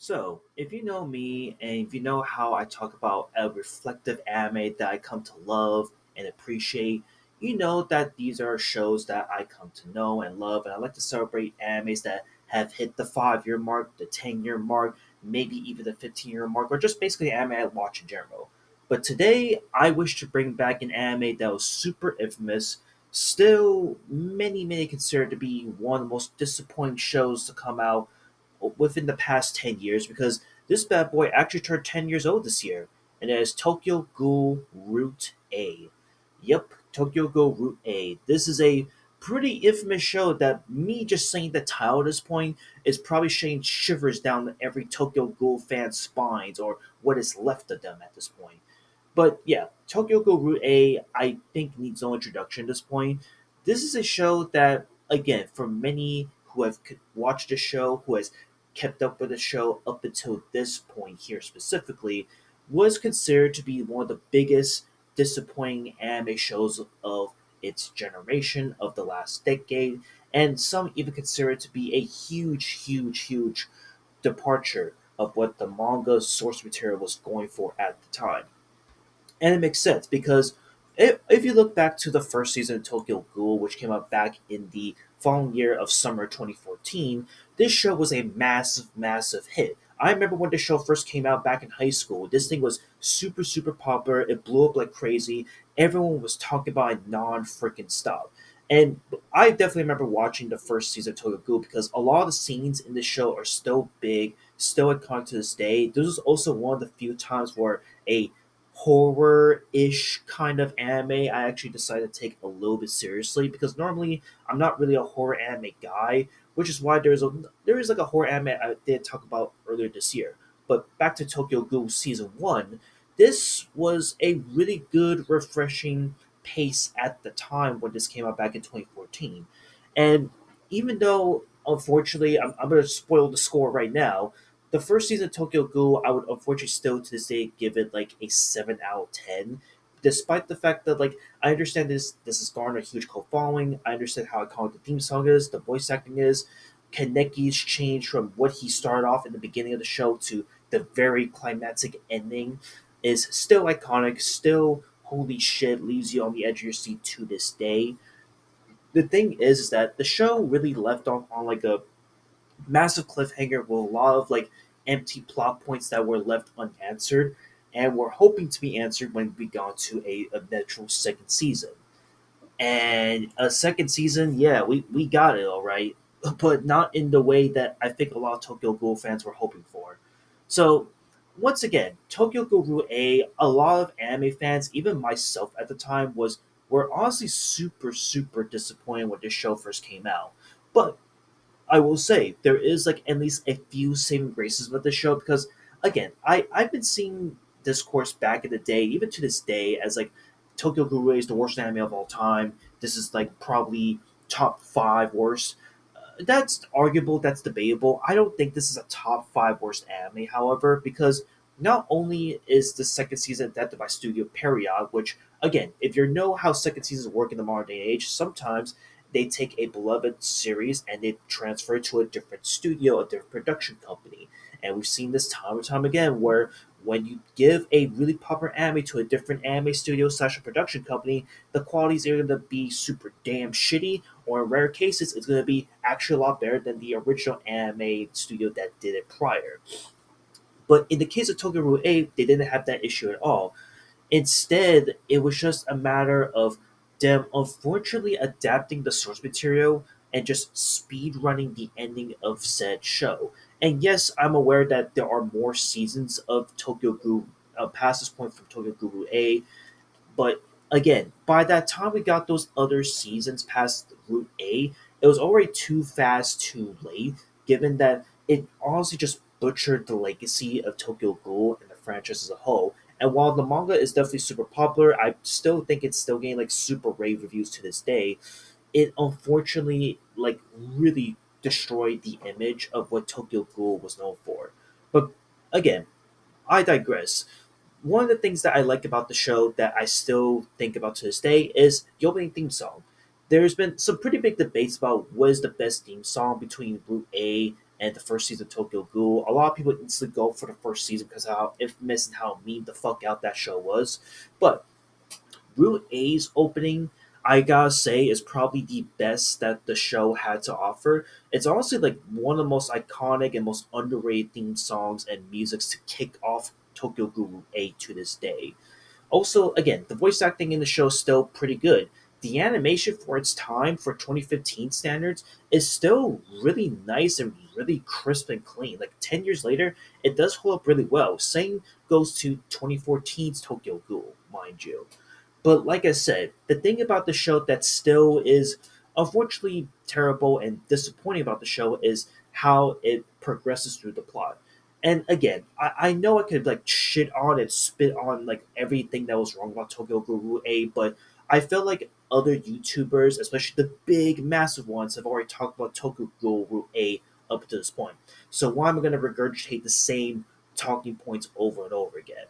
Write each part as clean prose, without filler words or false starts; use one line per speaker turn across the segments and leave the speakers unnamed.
So, if you know me and if you know how I talk about a reflective anime that I come to love and appreciate, you know that these are shows that I come to know and love, and I like to celebrate animes that have hit the 5 year mark, the 10-year mark, maybe even the 15-year mark, or just basically anime I watch in general. But today, I wish to bring back an anime that was super infamous, still many consider to be one of the most disappointing shows to come out within the past 10 years because this bad boy actually turned 10 years old this year, and it is Tokyo Ghoul Route A. Yep, Tokyo Ghoul Route A. This is a pretty infamous show that me just saying the title at this point is probably sending shivers down every Tokyo Ghoul fan's spines or what is left of them at this point. But yeah, Tokyo Ghoul Route A, I think needs no introduction at this point. This is a show that, again, for many who have watched the show, who has kept up with the show up until this point here specifically, was considered to be one of the biggest disappointing anime shows of its generation of the last decade, and some even consider it to be a huge departure of what the manga source material was going for at the time. And it makes sense because if you look back to the first season of Tokyo Ghoul, which came out back in the following year of summer 2014, this show was a massive hit. I remember when the show first came out back in high school. This thing was super popular. It blew up like crazy. Everyone was talking about it non freaking stop. And I definitely remember watching the first season of Tokyo Ghoul because a lot of the scenes in the show are still big, still iconic to this day. This was also one of the few times where a horror-ish kind of anime I actually decided to take a little bit seriously because normally I'm not really a horror anime guy, which is why there is like a horror anime I did talk about earlier this year. But back to Tokyo Ghoul season one, this was a really good, refreshing pace at the time when this came out back in 2014. And even though unfortunately I'm going to spoil the score right now, the first season of Tokyo Ghoul, I would unfortunately still to this day give it like a 7 out of 10. Despite the fact that like I understand this has garnered a huge cult following. I understand how iconic the theme song is, the voice acting is. Kaneki's change from what he started off in the beginning of the show to the very climactic ending is still iconic, still holy shit, leaves you on the edge of your seat to this day. The thing is that the show really left off on like a massive cliffhanger with a lot of like empty plot points that were left unanswered and were hoping to be answered when we got to a eventual second season. And a second season, yeah, we got it all right, but not in the way that I think a lot of Tokyo Ghoul fans were hoping for. So, once again, Tokyo Ghoul A lot of anime fans, even myself at the time, were honestly super disappointed when this show first came out. But I will say there is like at least a few saving graces with this show because again, I've been seeing discourse back in the day, even to this day, as like Tokyo Ghoul is the worst anime of all time. This is like probably top 5 worst. That's arguable. That's debatable. I don't think this is a top 5 worst anime, however, because not only is the second season adapted by Studio Period, which again, if you know how second seasons work in the modern day and age, sometimes they take a beloved series and they transfer it to a different studio, a different production company. And we've seen this time and time again where when you give a really popular anime to a different anime studio slash a production company, the quality is either going to be super damn shitty, or in rare cases, it's going to be actually a lot better than the original anime studio that did it prior. But in the case of Tokyo Ghoul 8, they didn't have that issue at all. Instead, it was just a matter of them unfortunately adapting the source material and just speed running the ending of said show. And yes, I'm aware that there are more seasons of Tokyo Ghoul past this point from Tokyo Ghoul A, but again, by that time we got those other seasons past Route A, it was already too fast, too late, given that it honestly just butchered the legacy of Tokyo Ghoul and the franchise as a whole. And while the manga is definitely super popular, I still think it's still getting like super rave reviews to this day. It unfortunately like really destroyed the image of what Tokyo Ghoul was known for. But again, I digress. One of the things that I like about the show that I still think about to this day is the opening theme song. There's been some pretty big debates about what is the best theme song between Route A and the first season of Tokyo Ghoul. A lot of people instantly go for the first season because of how infamous and how mean the fuck out that show was. But Route A's opening, I gotta say, is probably the best that the show had to offer. It's honestly like one of the most iconic and most underrated theme songs and musics to kick off Tokyo Ghoul Route A to this day. Also, again, the voice acting in the show is still pretty good. The animation for its time, for 2015 standards, is still really nice and really crisp and clean. Like 10 years later, it does hold up really well. Same goes to 2014's Tokyo Ghoul, mind you. But like I said, the thing about the show that still is unfortunately terrible and disappointing about the show is how it progresses through the plot. And again, I know I could like shit on and spit on like everything that was wrong about Tokyo Ghoul A, but I feel like other YouTubers, especially the big, massive ones, have already talked about Tokyo Ghoul A up to this point. So why am I going to regurgitate the same talking points over and over again?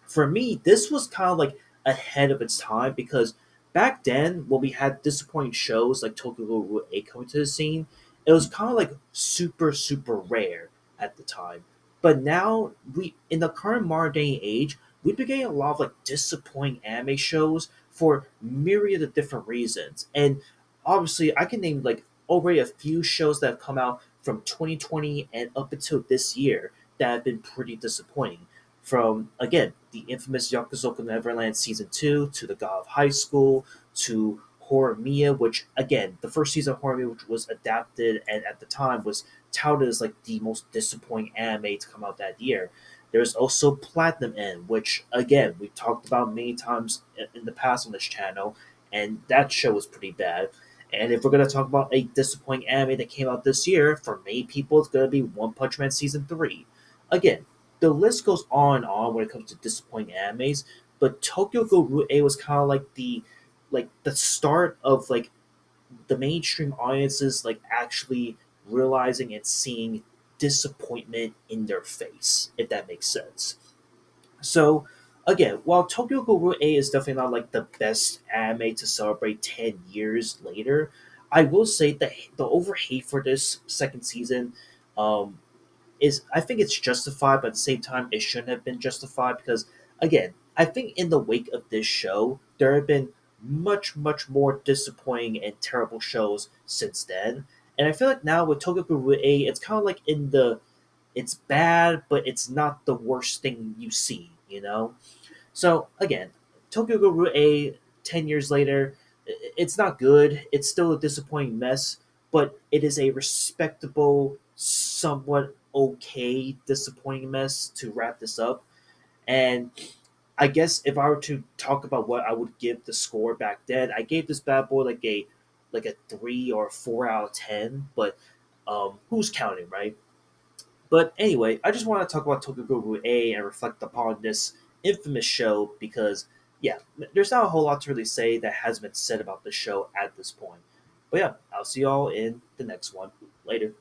For me, this was kind of like ahead of its time because back then, when we had disappointing shows like Tokyo Ghoul 8 coming to the scene, it was kind of like super, super rare at the time. But now, we in the current modern day age, we've been getting a lot of like disappointing anime shows for myriad of different reasons. And obviously, I can name like already a few shows that have come out from 2020 and up until this year that have been pretty disappointing from again the infamous Yakusoku Neverland season 2 to the God of High School to Horror Mia, which again the first season of Horror Mia, which was adapted and at the time was touted as like the most disappointing anime to come out that year. There's also Platinum End, which again we've talked about many times in the past on this channel, and that show was pretty bad. And if we're gonna talk about a disappointing anime that came out this year, for many people it's gonna be One Punch Man season 3. Again, the list goes on and on when it comes to disappointing animes, but Tokyo Ghoul Route A was kind of like the start of like the mainstream audiences like actually realizing and seeing disappointment in their face, if that makes sense. So again, while Tokyo Ghoul Route A is definitely not like the best anime to celebrate 10 years later, I will say that the over hate for this second season um, is I think it's justified, but at the same time, it shouldn't have been justified because, again, I think in the wake of this show, there have been much, much more disappointing and terrible shows since then. And I feel like now with Tokyo Ghoul A, it's kind of like in the it's bad, but it's not the worst thing you see, you know? So again, Tokyo Ghoul A 10 years later, it's not good. It's still a disappointing mess, but it is a respectable, somewhat okay disappointing mess to wrap this up. And I guess if I were to talk about what I would give the score back then, I gave this bad boy like a 3 or 4 out of 10, but who's counting, right? But anyway, I just want to talk about Tokyo Ghoul A and reflect upon this infamous show because, yeah, there's not a whole lot to really say that has been said about the show at this point. But yeah, I'll see y'all in the next one. Later.